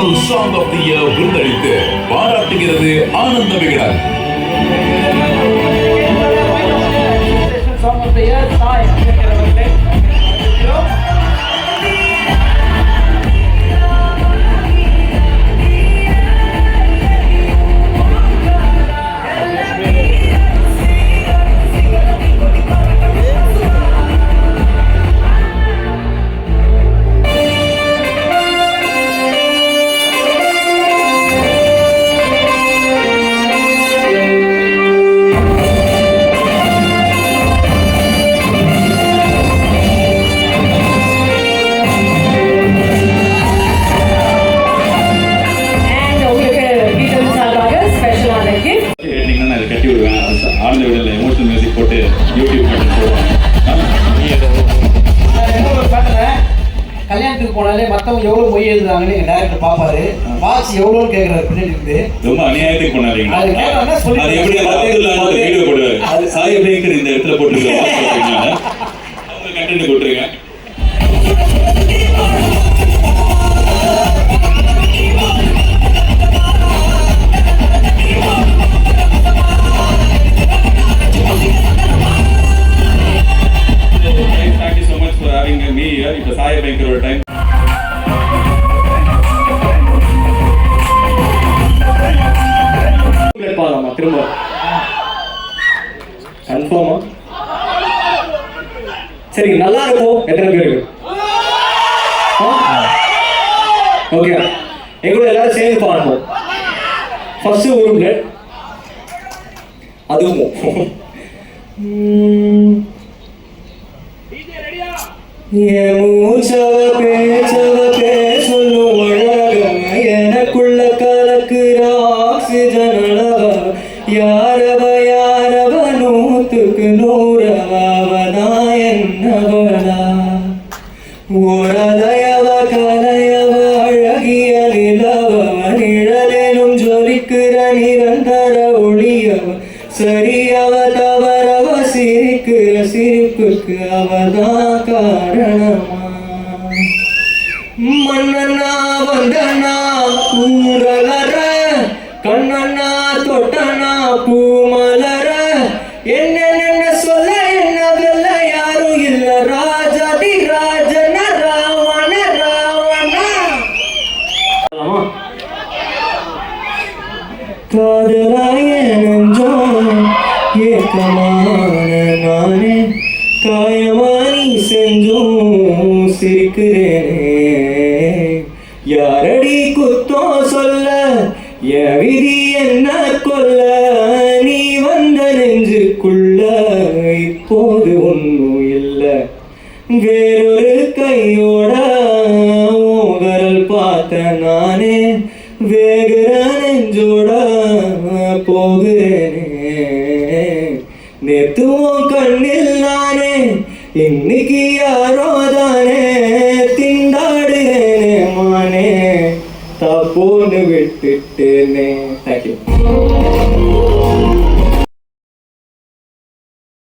Tamil song of the year விருதளித்து பாராட்டுகிறது Ananda Vikatan. Emotional music போட்டு யூடியூப் கல்யாணத்துக்கு போனாலே மற்றவங்க எவ்வளோ மொய் எழுதுறாங்கன்னு எங்கள் டேரக்டர் பார்ப்பாரு. பாக்ஸ் எவ்வளோன்னு கேட்குறாரு பின்னாடி இருந்து. ரொம்ப அநியாயத்துக்கு போனாரு. அது எப்படி வீடியோ போடுவாரு. அது சாய் பேக்கர் இந்த இடத்துல போட்டுருக்காங்க. கண்டென்ட் போட்டுருக்கேன். இப்ப சாய பேங்கரோட டைம் பாருமா திரும்ப கன்ஃபார்மா சரி நல்லா இருக்கும். எத்தனை பேருக்கு ஓகே எங்களோட எல்லாரும் சேர்ந்து பாடணும். ஃபர்ஸ்ட் ஒரு பிளட் அதுவும் சொல்லும் எனக்குள்ள கலக்குற ஆக்சிஜன் அளவ யாரவ நூத்துக்கு நூறவனா என்னவனா ஓரதயவ கலையவ அழகிய நிலவ நிழலிலும் ஜொலிக்கிற நிரந்தர ஒளியவ சரியவ தவறவ சிரிக்கிற சிரிப்புக்கு அவதான் காரணமா மன்னனா வந்தனா ஊரலர கண்ணனா தொட்டனா பூமலர என்ன சொல்ல என்னதல்ல யாரும் இல்ல ராஜாதி ராஜன ராவண ராவணா காதலாய நெஞ்சோ ஏக்கமான நானே காயமானி செஞ்சும் சிரிக்கிறேனே யாரடி குத்தம் சொல்ல என் விதி என்ன கொல்ல நீ வந்த நெஞ்சுக்குள்ள இப்போது ஒன்றும் இல்லை வேறொரு கையோட விரல் பார்த்த நானே வேகிற நெஞ்சோட போகிறேனே நேத்துவும் கண்ணில் நானே இன்னைக்கு யாரோ தானே திண்டாடுறேனே மானே தப்போன்னு விட்டுட்டேனே. தேங்க்யூ.